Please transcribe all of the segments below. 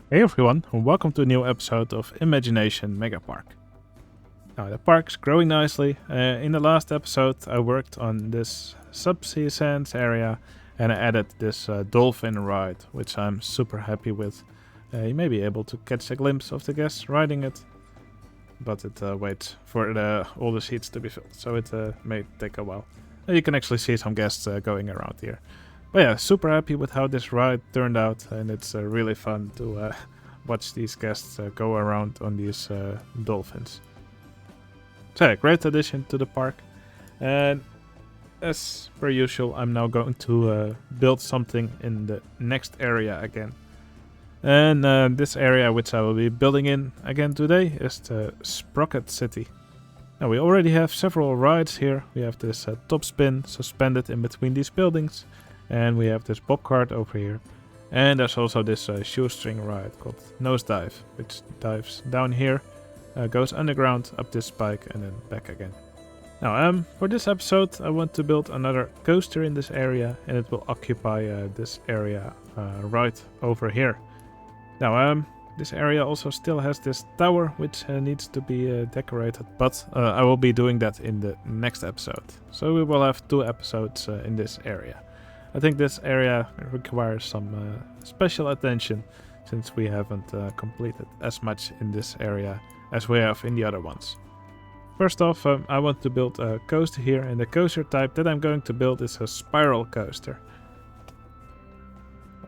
Hey everyone, and welcome to a new episode of Imagination Megapark. Now the park's growing nicely. In the last episode I worked on this subsea sands area and I added this dolphin ride, which I'm super happy with. You may be able to catch a glimpse of the guests riding it, but it waits for all the seats to be filled, so it may take a while. You can actually see some guests going around here. But yeah, super happy with how this ride turned out, and it's really fun to watch these guests go around on these dolphins. So yeah, great addition to the park. And as per usual, I'm now going to build something in the next area again. And this area which I will be building in again today is the Sprocket City. Now we already have several rides here. We have this top spin suspended in between these buildings. And we have this bob cart over here. And there's also this shoestring ride called Nosedive, which dives down here, goes underground up this spike and then back again. Now, for this episode I want to build another coaster in this area, and it will occupy this area right over here. Now, this area also still has this tower which needs to be decorated, but I will be doing that in the next episode. So we will have 2 episodes in this area. I think this area requires some special attention, since we haven't completed as much in this area as we have in the other ones. First off, I want to build a coaster here, and the coaster type that I'm going to build is a spiral coaster.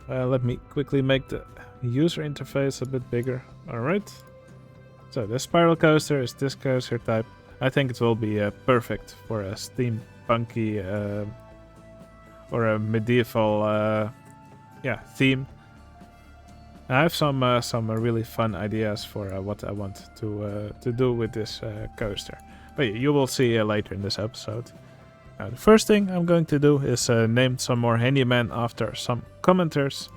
Let me quickly make the user interface a bit bigger. Alright. So the spiral coaster is this coaster type. I think it will be perfect for a steampunky or a medieval theme. I have some really fun ideas for what I want to do with this coaster, but you will see later in this episode. Now, the first thing I'm going to do is name some more handymen after some commenters.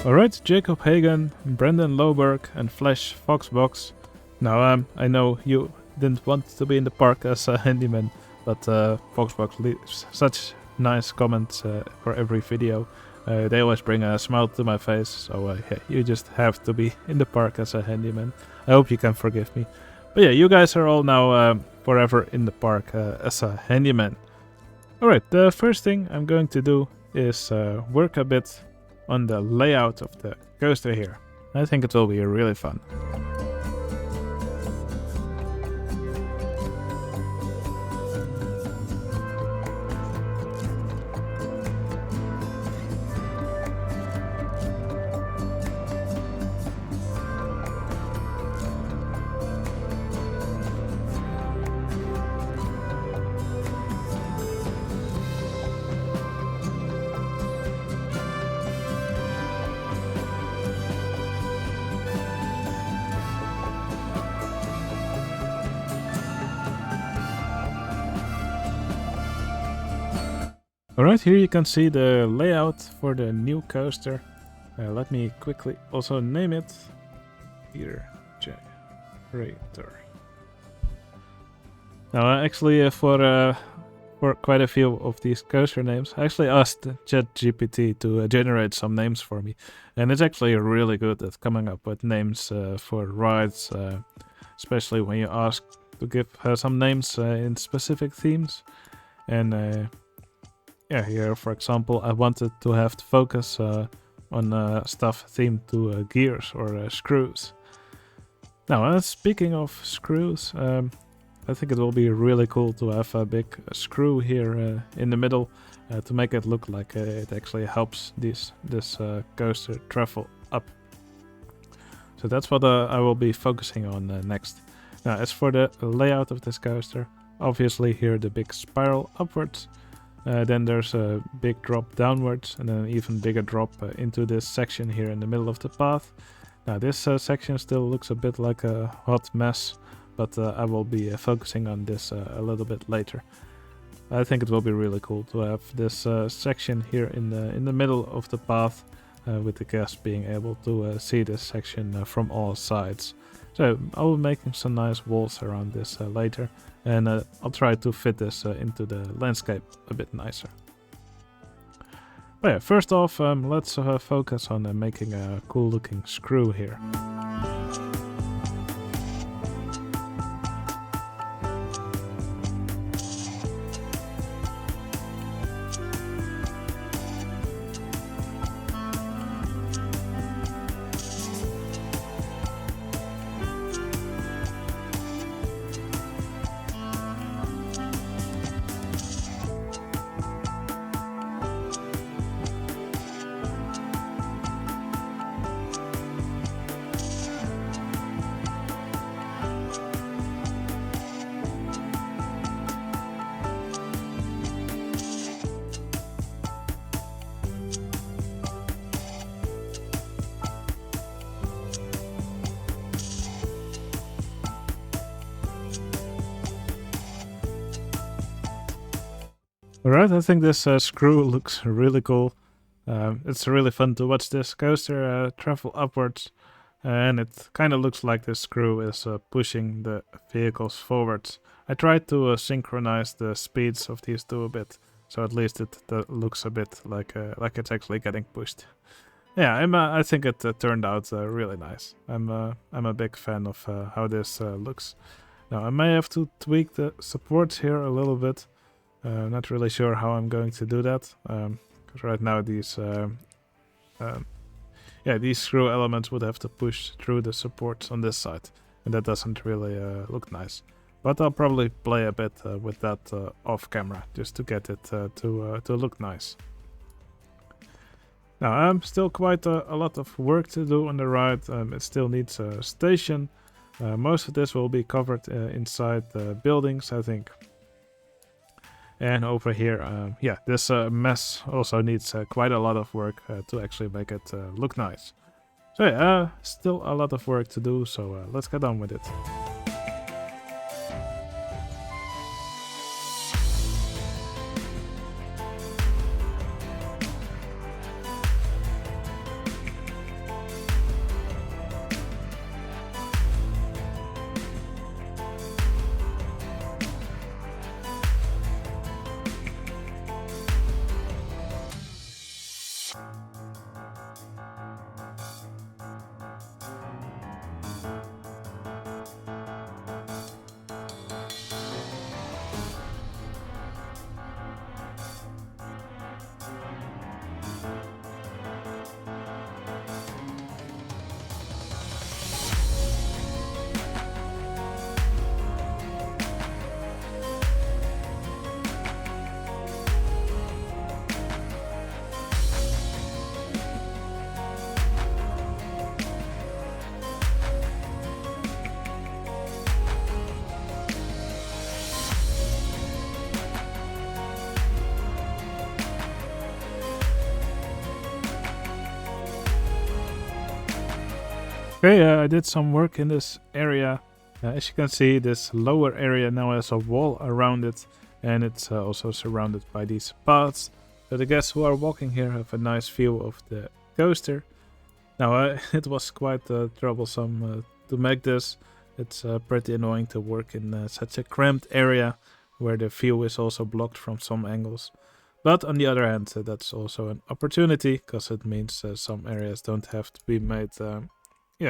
Alright, Jacob Hagen, Brendan Loberg and Flash Foxbox. Now I know you didn't want to be in the park as a handyman, but Foxbox leaves such nice comments for every video. They always bring a smile to my face, so yeah, you just have to be in the park as a handyman. I hope you can forgive me. But yeah, you guys are all now forever in the park as a handyman. Alright, the first thing I'm going to do is work a bit on the layout of the coaster here. I think it will be really fun. Alright, here you can see the layout for the new coaster. Let me quickly also name it Gyrator. Now, actually, for quite a few of these coaster names, I actually asked ChatGPT to generate some names for me, and it's actually really good at coming up with names for rides, especially when you ask to give some names in specific themes. And yeah, here for example, I wanted to have the focus on stuff themed to gears or screws. Now, speaking of screws, I think it will be really cool to have a big screw here in the middle to make it look like it actually helps this coaster travel up. So that's what I will be focusing on next. Now, as for the layout of this coaster, obviously here the big spiral upwards. Then there's a big drop downwards and an even bigger drop into this section here in the middle of the path. Now this section still looks a bit like a hot mess, but I will be focusing on this a little bit later. I think it will be really cool to have this section here in the middle of the path with the guests being able to see this section from all sides. So I'll be making some nice walls around this later, and I'll try to fit this into the landscape a bit nicer. But yeah, first off, let's focus on making a cool looking screw here. Alright, I think this screw looks really cool. It's really fun to watch this coaster travel upwards, and it kind of looks like this screw is pushing the vehicles forwards. I tried to synchronize the speeds of these two a bit, so at least it looks a bit like it's actually getting pushed. Yeah, I think it turned out really nice. I'm a big fan of how this looks. Now I may have to tweak the supports here a little bit. Not really sure how I'm going to do that, because right now these screw elements would have to push through the supports on this side, and that doesn't really look nice. But I'll probably play a bit with that off camera, just to get it to look nice. Now, still quite a lot of work to do on the ride. It still needs a station. Most of this will be covered inside the buildings, I think. And over here, this mess also needs quite a lot of work to actually make it look nice. So yeah, still a lot of work to do, so let's get on with it. Okay, I did some work in this area. As you can see, this lower area now has a wall around it, and it's also surrounded by these paths. So the guests who are walking here have a nice view of the coaster. Now, it was quite troublesome to make this. It's pretty annoying to work in such a cramped area where the view is also blocked from some angles. But on the other hand, that's also an opportunity, because it means some areas don't have to be made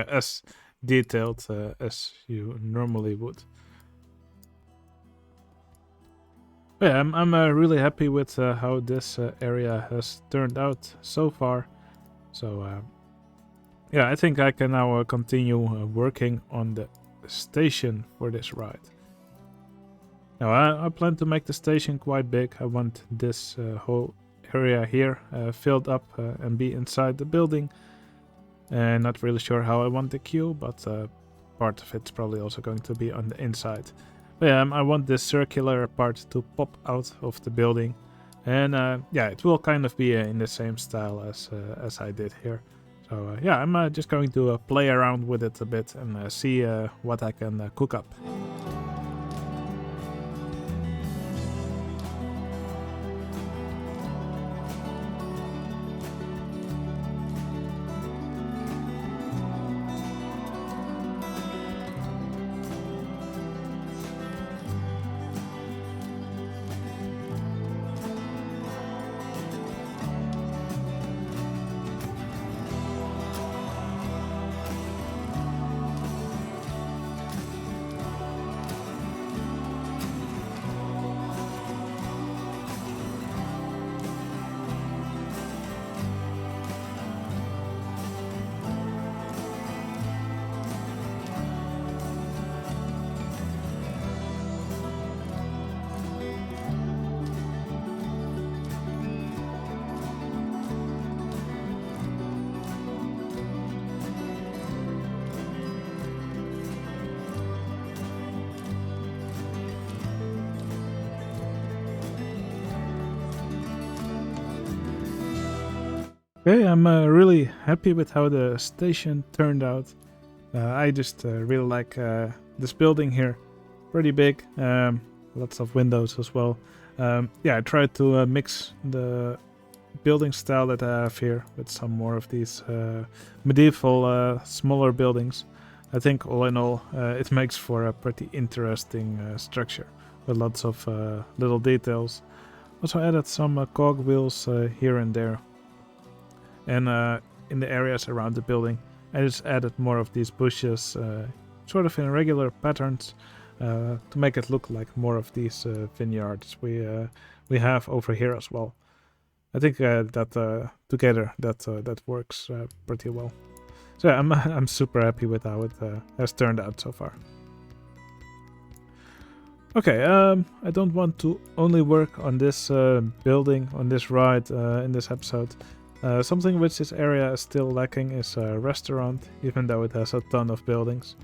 as detailed as you normally would. Yeah, I'm really happy with how this area has turned out so far. So I think I can now continue working on the station for this ride. Now I plan to make the station quite big. I want this whole area here filled up and be inside the building. And not really sure how I want the queue, but part of it's probably also going to be on the inside. But yeah, I want this circular part to pop out of the building. And it will kind of be in the same style as I did here. So I'm just going to play around with it a bit and see what I can cook up. Okay, I'm really happy with how the station turned out. I just really like this building here. Pretty big, lots of windows as well. Yeah, I tried to mix the building style that I have here with some more of these medieval smaller buildings. I think all in all it makes for a pretty interesting structure with lots of little details. Also added some cogwheels here and there. And in the areas around the building I just added more of these bushes sort of in regular patterns to make it look like more of these vineyards we have over here as well. I think that together that works pretty well. So yeah, I'm super happy with how it has turned out so far. Okay, I don't want to only work on this building, on this ride in this episode. Something which this area is still lacking is a restaurant, even though it has a ton of buildings.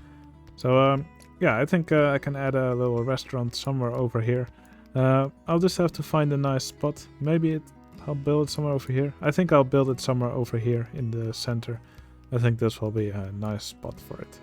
So yeah, I think I can add a little restaurant somewhere over here. I'll just have to find a nice spot. Maybe I'll build it somewhere over here. I think I'll build it somewhere over here in the center. I think this will be a nice spot for it.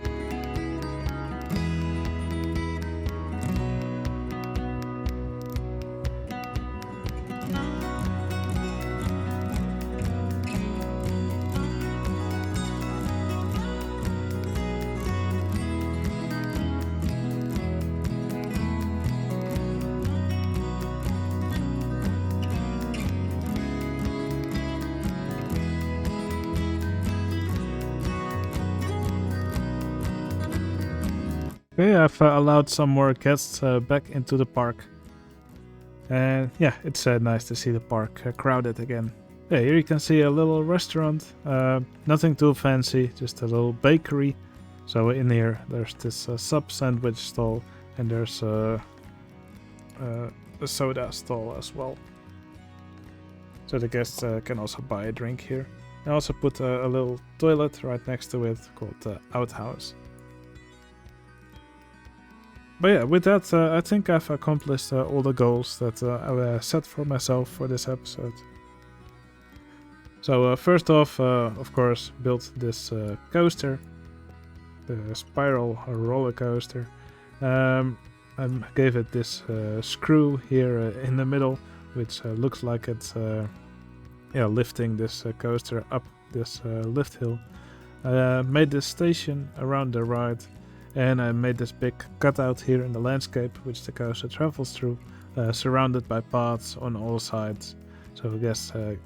Okay, I've allowed some more guests back into the park. And yeah, it's nice to see the park crowded again. Yeah, here you can see a little restaurant. Nothing too fancy, just a little bakery. So in here there's this sub sandwich stall and there's a soda stall as well. So the guests can also buy a drink here. I also put a little toilet right next to it called Outhouse. But yeah, with that, I think I've accomplished all the goals that I set for myself for this episode. So first off, of course, built this coaster, the spiral roller coaster. I gave it this screw here in the middle, which looks like it's lifting this coaster up this lift hill. Made this station around the ride. And I made this big cutout here in the landscape, which the coaster travels through, surrounded by paths on all sides. So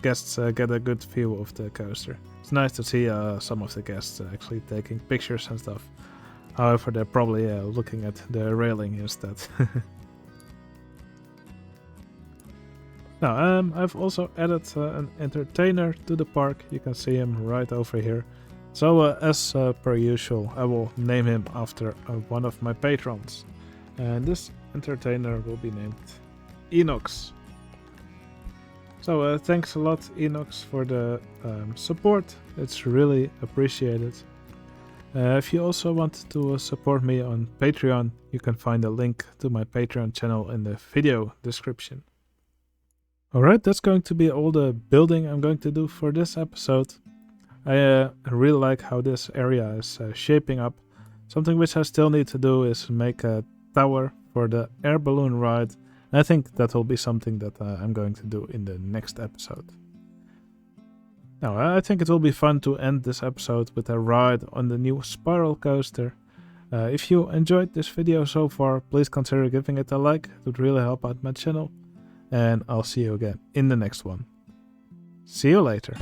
guests get a good view of the coaster. It's nice to see some of the guests actually taking pictures and stuff. However, they're probably looking at the railing instead. Now, I've also added an entertainer to the park. You can see him right over here. So as per usual, I will name him after one of my patrons. And this entertainer will be named Enox. So thanks a lot, Enox, for the support. It's really appreciated. If you also want to support me on Patreon, you can find a link to my Patreon channel in the video description. Alright, that's going to be all the building I'm going to do for this episode. I really like how this area is shaping up. Something which I still need to do is make a tower for the air balloon ride. And I think that will be something that I'm going to do in the next episode. Now, I think it will be fun to end this episode with a ride on the new spiral coaster. If you enjoyed this video so far, please consider giving it a like. It would really help out my channel. And I'll see you again in the next one. See you later.